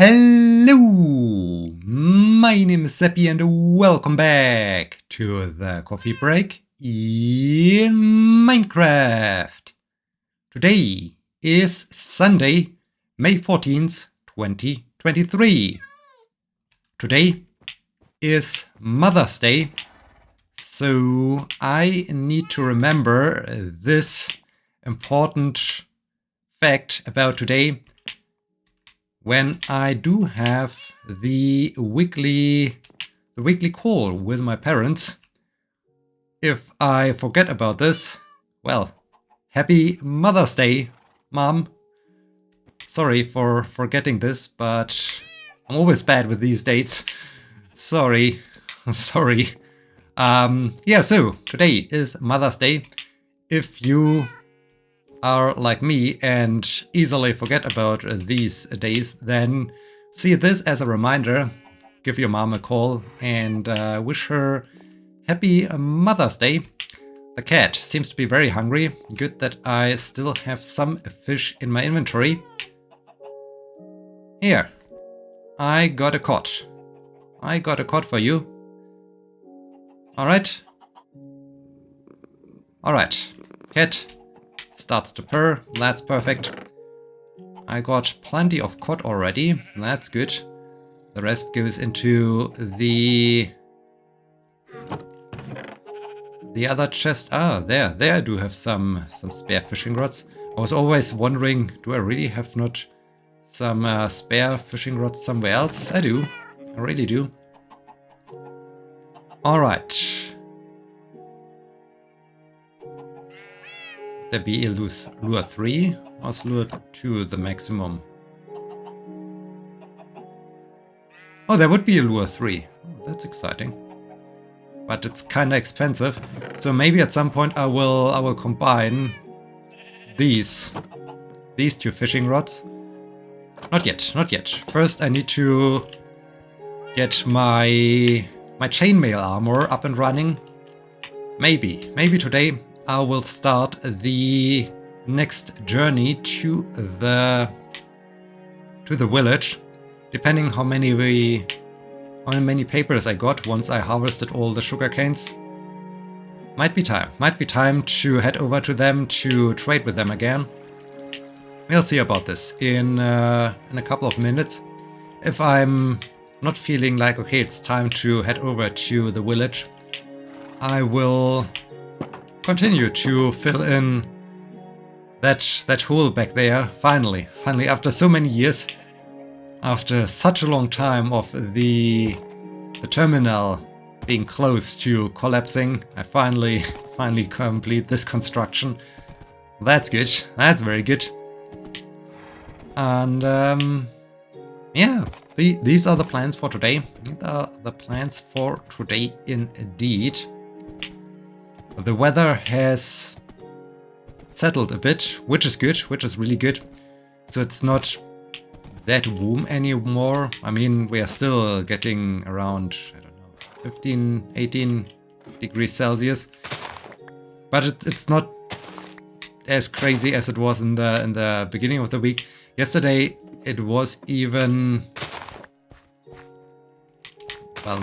Hello, my name is Sebbi and welcome back to the coffee break in Minecraft. Today is Sunday, May 14th, 2023. Today is Mother's Day, so I need to remember this important fact about today when I do have the weekly call with my parents. If I forget about this, well, happy Mother's Day, Mom. Sorry for forgetting this, but I'm always bad with these dates. Sorry. Sorry. Yeah, so today is Mother's Day. If you are like me and easily forget about these days, then see this as a reminder. Give your mom a call and wish her happy Mother's Day. The cat seems to be very hungry. Good that I still have some fish in my inventory. Here, I got a cod. I got a cod for you. Alright. Alright. Cat starts to purr. That's perfect. I got plenty of cod already. That's good. The rest goes into the other chest. Ah, there I do have some spare fishing rods. I was always wondering, do I really have not some spare fishing rods somewhere else? I do. I really do. Alright. There be a lure 3 or is lure 2 the maximum? Oh, there would be a lure 3. Oh, that's exciting. But it's kinda expensive. So maybe at some point I will combine these two fishing rods. Not yet, not yet. First I need to get my chainmail armor up and running. Maybe today I will start the next journey to the village, depending how many papers I got once I harvested all the sugar canes. Might be time to head over to them to trade with them again. We'll see about this in a couple of minutes. If I'm not feeling like okay, it's time to head over to the village, I will continue to fill in that hole back there. Finally, after so many years, after such a long time of the terminal being close to collapsing, I finally complete this construction. That's good. That's very good. And yeah, these are the plans for today. These are the plans for today indeed. The weather has settled a bit, which is good, which is really good. So it's not that warm anymore. I mean, we are still getting around, I don't know, 15, 18 degrees Celsius. But it's not as crazy as it was in the beginning of the week. Yesterday it was even, well,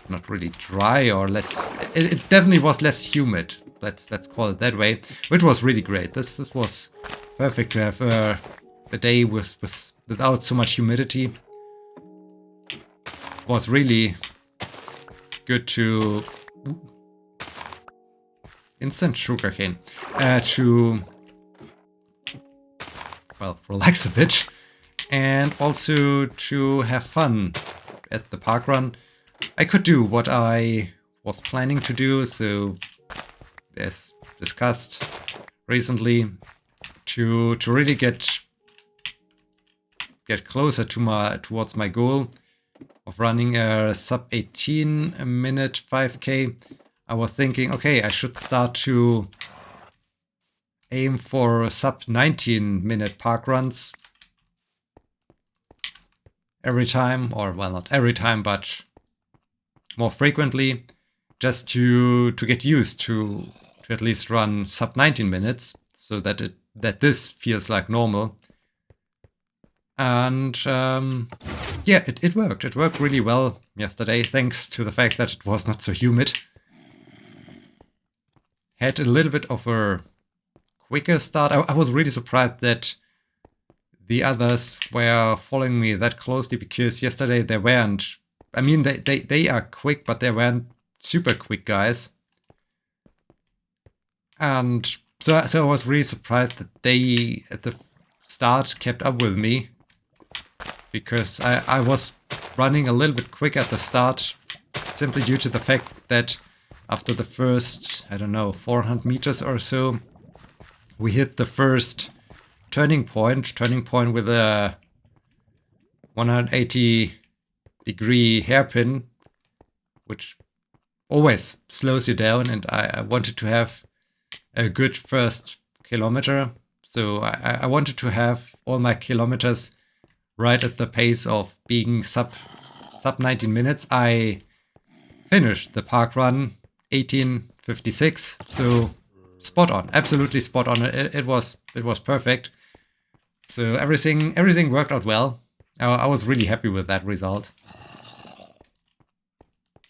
not really dry or less. It definitely was less humid. Let's call it that way, which was really great. This was perfect to have a day without so much humidity. It was really good to instant sugarcane to, well, relax a bit and also to have fun at the park run. I could do what I was planning to do, so as discussed recently, to really get closer to towards my goal of running a sub 18 minute 5k. I was thinking, okay, I should start to aim for sub 19 minute park runs every time, or well, not every time, but more frequently, just to get used to at least run sub 19 minutes, so that this feels like normal. And yeah, it worked. It worked really well yesterday, thanks to the fact that it was not so humid. Had a little bit of a quicker start. I was really surprised that the others were following me that closely, because yesterday they weren't. I mean, they are quick, but they weren't super quick guys. And so I was really surprised that they, at the start, kept up with me. Because I was running a little bit quick at the start, simply due to the fact that after the first, I don't know, 400 meters or so, we hit the first turning point with a 180-degree hairpin, which always slows you down, and I wanted to have a good first kilometer. So I wanted to have all my kilometers right at the pace of being sub 19 minutes. I finished the park run 18:56, so spot on, absolutely spot on. It was perfect. So everything worked out well. I was really happy with that result.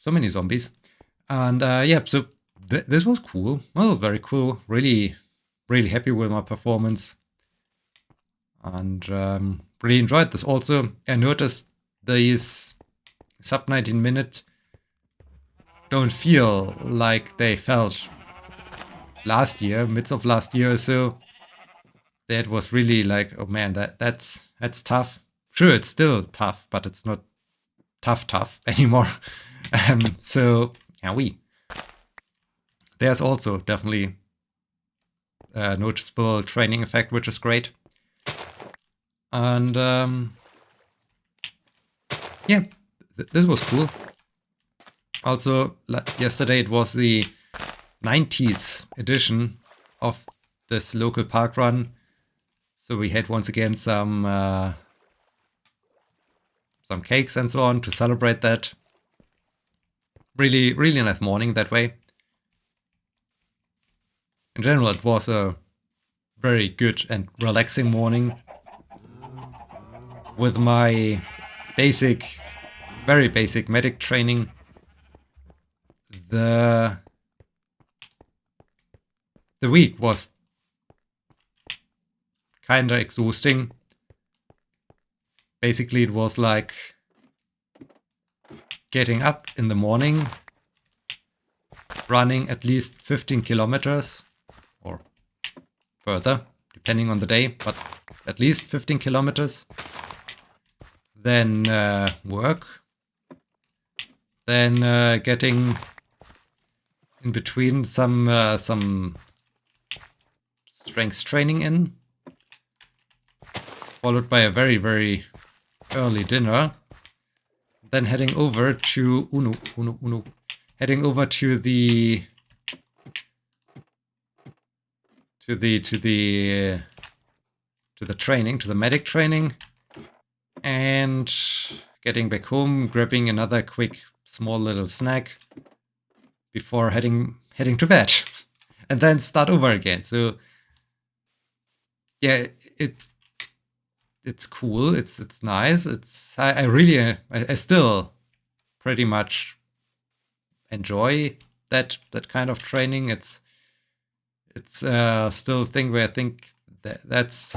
So many zombies, and yeah, so this was cool. Well, very cool. Really happy with my performance, and really enjoyed this. Also, I noticed these sub 19 minute don't feel like they felt last year, midst of last year or so. That was really like, oh man, that's tough. Sure, it's still tough, but it's not tough anymore. So yeah, there's also definitely a noticeable training effect, which is great. And yeah, this was cool. Also, yesterday it was the 90s edition of this local park run. So we had once again some cakes and so on to celebrate that. Really nice morning that way. In general, it was a very good and relaxing morning with my very basic medic training. The week was kinda exhausting. Basically, it was like getting up in the morning, running at least 15 kilometers or further, depending on the day, but at least 15 kilometers. Then work. Then getting in between some strength training in, followed by a very early dinner. Then heading over to heading over to the training, to the medic training, and getting back home, grabbing another quick small little snack before heading to bed, and then start over again. So yeah, it's cool. It's nice. I really I still pretty much enjoy that kind of training. It's still a thing where I think that's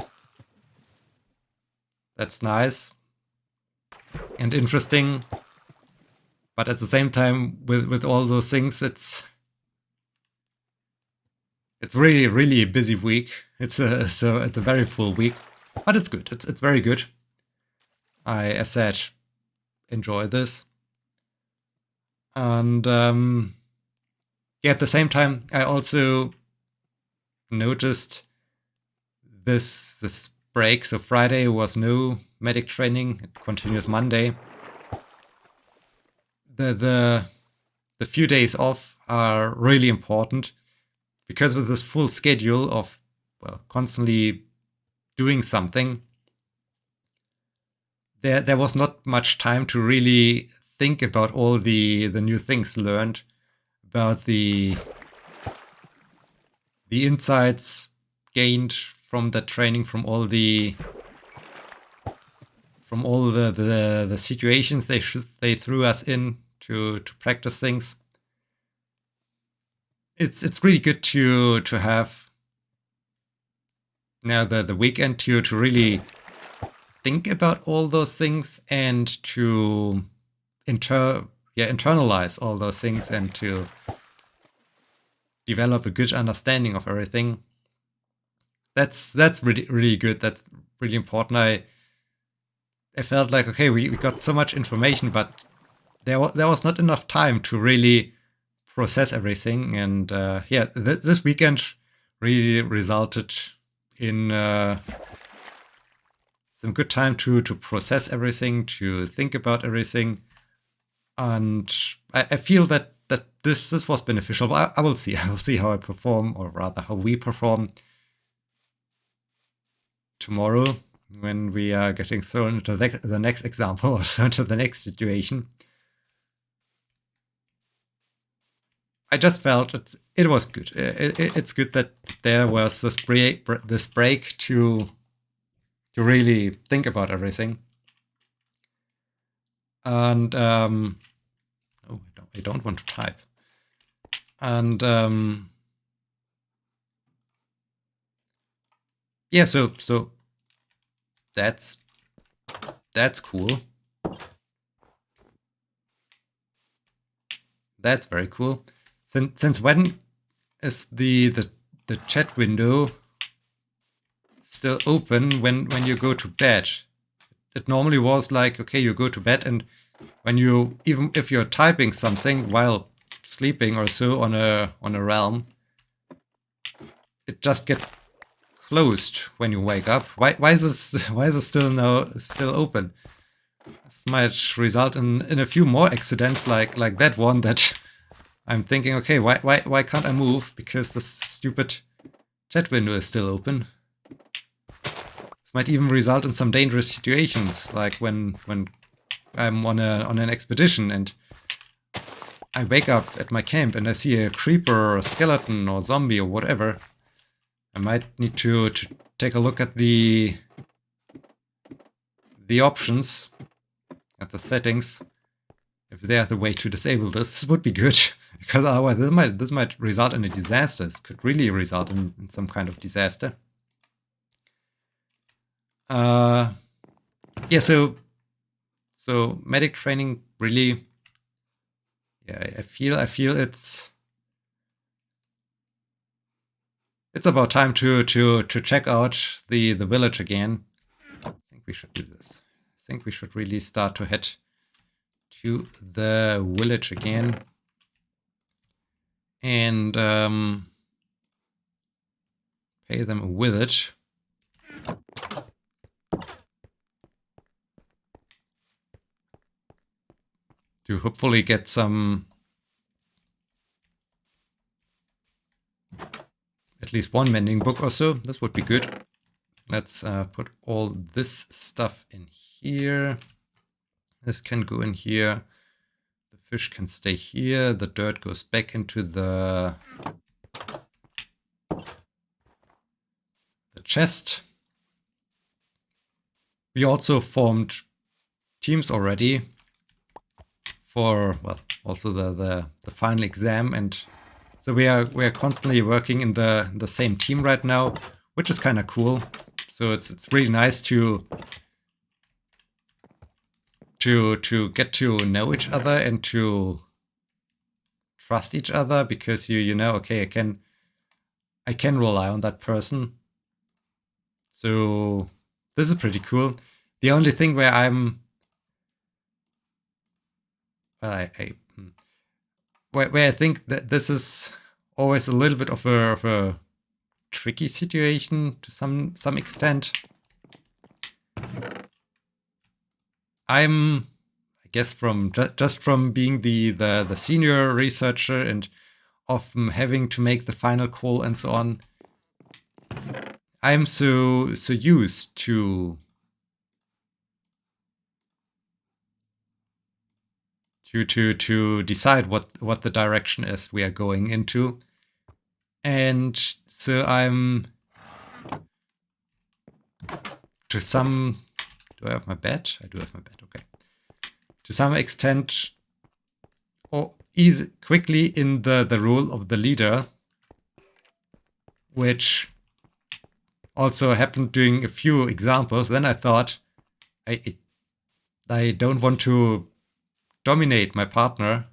nice and interesting. But at the same time, with all those things, it's really a busy week. It's a very full week, but it's good. It's very good. I, as said, enjoy this, and yeah, at the same time, I also noticed this break. So Friday was no medic training. It continues Monday. The few days off are really important, because with this full schedule of constantly doing something, there was not much time to really think about all the new things learned, about the insights gained from the training, from all the from all the situations they threw us in to practice things. It's really good to have now the weekend to really think about all those things and to internalize all those things and to develop a good understanding of everything. That's really good. That's really important. I felt like, okay, we got so much information, but there was not enough time to really process everything. And this weekend really resulted in some good time to process everything, to think about everything. And I feel that this was beneficial. I will see. I will see how I perform, or rather how we perform tomorrow when we are getting thrown into the next example or so into the next situation. I just felt it was good. It's good that there was this break to really think about everything. And I don't want to type. And yeah, so that's cool. That's very cool. Since when is the chat window still open when you go to bed? It normally was like, okay, you go to bed, and when you, even if you're typing something while sleeping or so on a realm, it just gets closed when you wake up. Why is this still open? This might result in a few more accidents like that one that I'm thinking, okay, why can't I move? Because the stupid chat window is still open. This might even result in some dangerous situations, like when I'm on an expedition and I wake up at my camp and I see a creeper or a skeleton or zombie or whatever. I might need to take a look at the options, at the settings, if there's a way to disable this. This would be good, because otherwise this might result in a disaster. This could really result in some kind of disaster. Yeah, so medic training really, yeah, I feel it's about time to check out the village again. I think we should do this. I think we should really start to head to the village again. And pay them a visit. To hopefully get some, at least one mending book or so. This would be good. Let's put all this stuff in here. This can go in here. The fish can stay here. The dirt goes back into the chest. We also formed teams already for, well, also the final exam, and so we are constantly working in the same team right now, which is kind of cool. So it's really nice to get to know each other and to trust each other, because you know, okay, I can rely on that person. So this is pretty cool. The only thing where I'm, well, where I think that this is always a little bit of a tricky situation to some extent. I guess from just from being the senior researcher and often having to make the final call and so on, I'm so used to decide what the direction is we are going into. And so I'm, to Do I have my bed? I do have my bed, okay. To some extent, or easy, quickly in the role of the leader, which also happened during a few examples. Then I thought, I don't want to dominate my partner.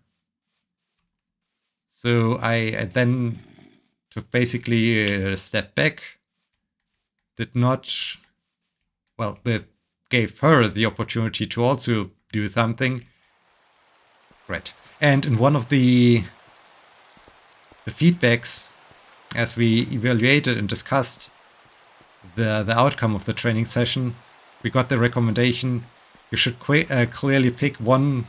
So I then took basically a step back, did not, well, gave her the opportunity to also do something. Great. And in one of the feedbacks, as we evaluated and discussed the outcome of the training session, we got the recommendation you should clearly pick one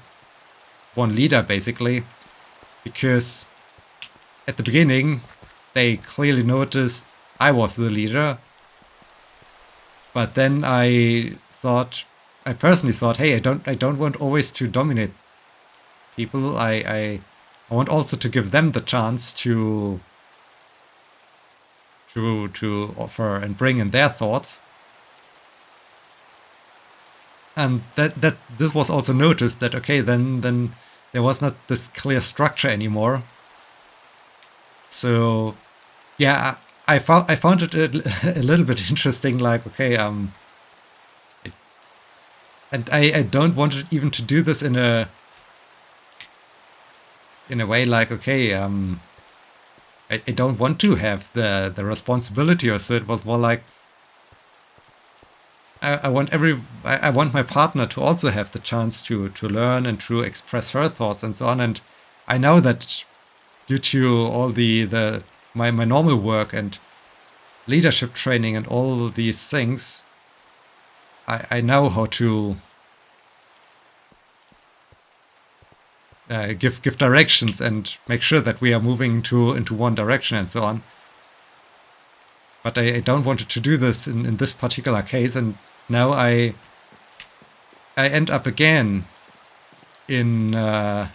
leader, basically, because at the beginning they clearly noticed I was the leader, but then I personally thought, hey, I don't want always to dominate people. I want also to give them the chance to offer and bring in their thoughts. And that this was also noticed that, okay, then there was not this clear structure anymore. So yeah, I found it a little bit interesting, like, okay, and I don't want it even to do this in a way like, okay, I don't want to have the responsibility, or so. It was more like I want my partner to also have the chance to learn and to express her thoughts and so on. And I know that due to all my normal work and leadership training and all these things, I know how to give directions and make sure that we are moving into one direction and so on. But I don't want to do this in this particular case, and now I end up again in it's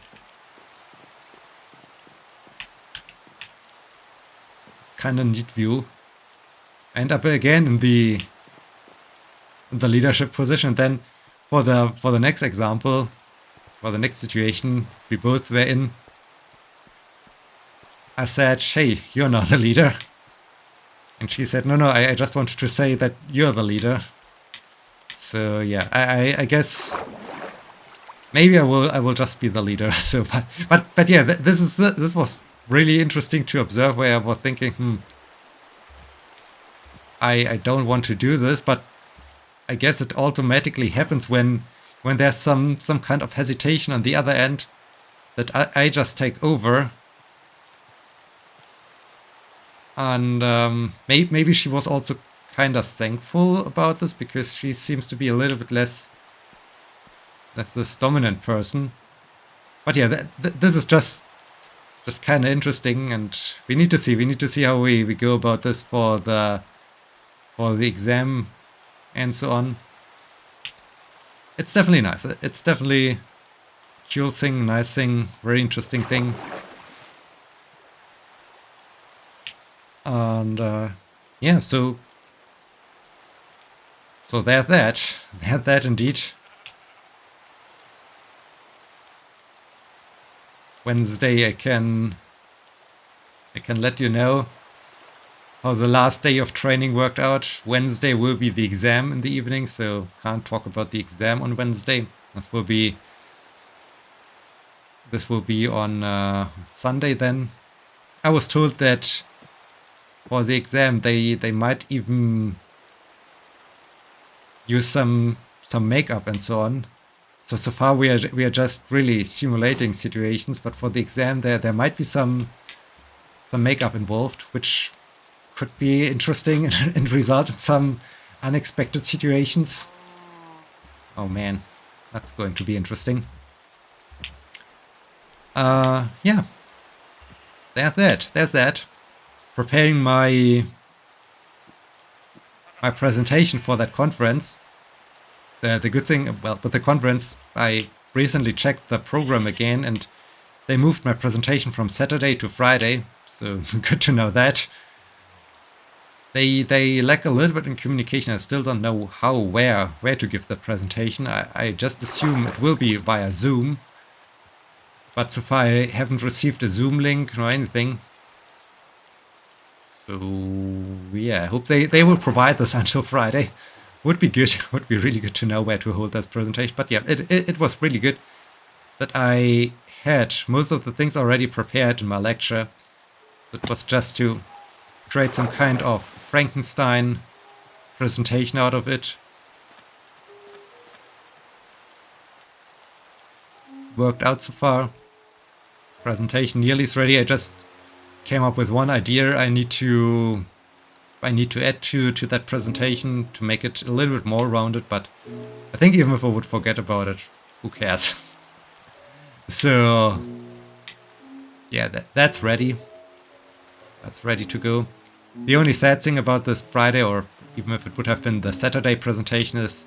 kind of neat view. I end up again in the leadership position. Then for the next example, for the next situation we both were in, I said, hey, you're not the leader. And she said, no, I just wanted to say that you're the leader. So yeah, I guess maybe I will just be the leader. So, but yeah, this was really interesting to observe, where I was thinking, I don't want to do this, but I guess it automatically happens when there's some kind of hesitation on the other end, that I just take over. And maybe she was also kind of thankful about this, because she seems to be a little bit less this dominant person. But yeah, this is just kind of interesting, and we need to see how we go about this for the exam and so on. It's definitely nice. It's definitely a cool thing, nice thing, very interesting thing. And yeah, so there's that indeed. Wednesday I can let you know how the last day of training worked out. Wednesday will be the exam in the evening, so can't talk about the exam on Wednesday. This will be on Sunday then. I was told that for the exam they might even use some makeup and so on. So far we are just really simulating situations, but for the exam there might be some makeup involved, which could be interesting and result in some unexpected situations. Oh man, that's going to be interesting. Yeah, there's that. Preparing my presentation for that conference. The good thing, well, with the conference, I recently checked the program again, and they moved my presentation from Saturday to Friday, so good to know that. they lack a little bit in communication. I still don't know how, where to give the presentation. I just assume it will be via Zoom. But so far I haven't received a Zoom link or anything. So yeah, I hope they will provide this until Friday. Would be good. Would be really good to know where to hold that presentation. But yeah, it was really good that I had most of the things already prepared in my lecture. So it was just to create some kind of Frankenstein presentation out of it. Worked out so far. Presentation nearly is ready. I just came up with one idea I need to add to that presentation to make it a little bit more rounded, but I think even if I would forget about it, who cares? So yeah, that's ready. That's ready to go. The only sad thing about this Friday, or even if it would have been the Saturday presentation, is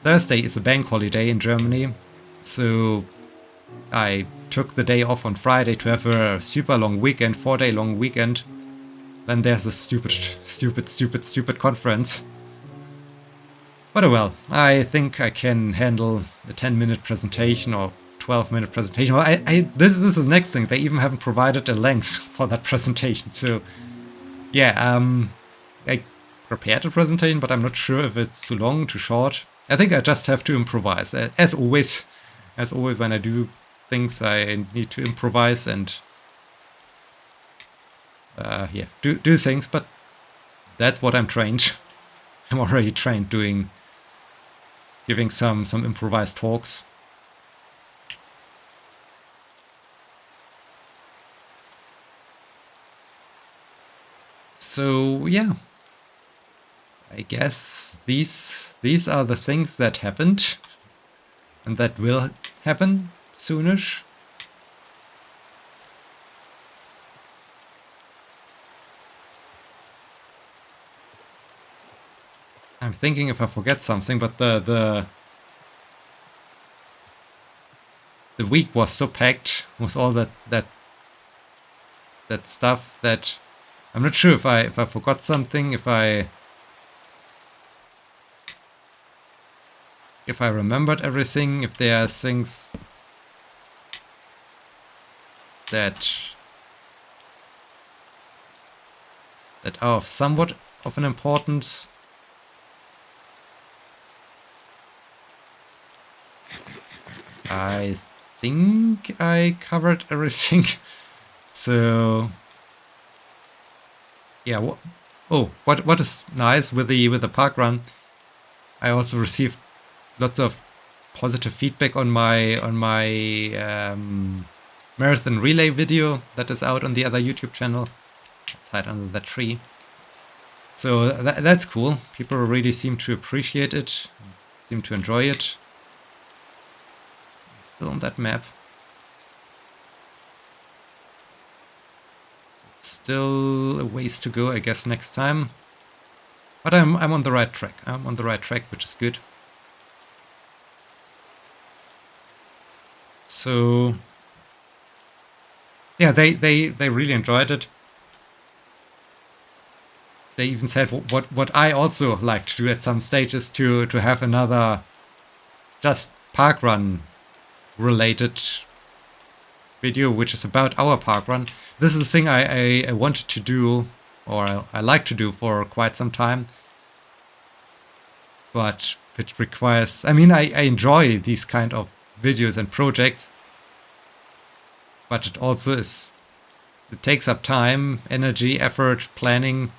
Thursday is a bank holiday in Germany. So I took the day off on Friday to have a super long weekend, 4-day long weekend. Then there's this stupid conference. But oh well, I think I can handle a 10-minute presentation or 12-minute presentation. Well, this is the next thing. They even haven't provided a length for that presentation. So yeah, I prepared a presentation, but I'm not sure if it's too long, too short. I think I just have to improvise. As always when I do things, I need to improvise and yeah, do things, but that's what I'm trained. I'm already trained giving some improvised talks. So yeah, I guess these are the things that happened and that will happen soonish. I'm thinking if I forget something, but the week was so packed with all that stuff that I'm not sure if I forgot something, if I remembered everything, if there are things that are of somewhat of an importance. I think I covered everything. So yeah, what is nice with the parkrun, I also received lots of positive feedback on my marathon relay video that is out on the other YouTube channel. Let's hide under that tree. So that's cool. People really seem to appreciate it, seem to enjoy it. Still on that map. Still a ways to go, I guess, next time. But I'm on the right track. I'm on the right track, which is good. So yeah, they really enjoyed it. They even said what I also like to do at some stages to have another just parkrun related video, which is about our parkrun. This is a thing I wanted to do, or I like to do for quite some time. But it requires, I mean, I enjoy these kind of videos and projects. But it also it takes up time, energy, effort, planning.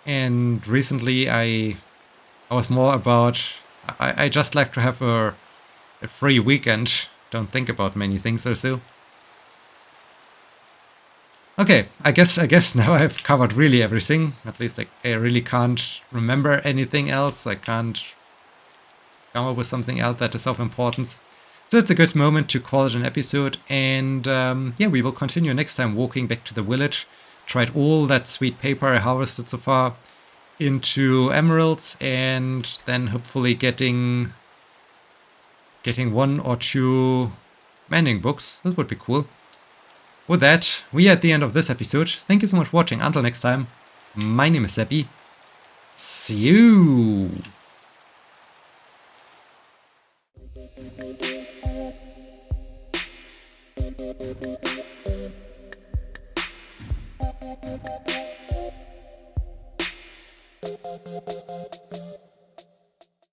And recently I was more about, I just like to have a free weekend. Don't think about many things or so. Okay, I guess now I've covered really everything. At least I really can't remember anything else. I can't come up with something else that is of importance. So it's a good moment to call it an episode. And yeah, we will continue next time walking back to the village. Tried all that sweet paper I harvested so far into emeralds, and then hopefully getting 1 or 2 mining books. That would be cool. with that, we are at the end of this episode. Thank you so much for watching. Until next time, my name is Sebbi. See you!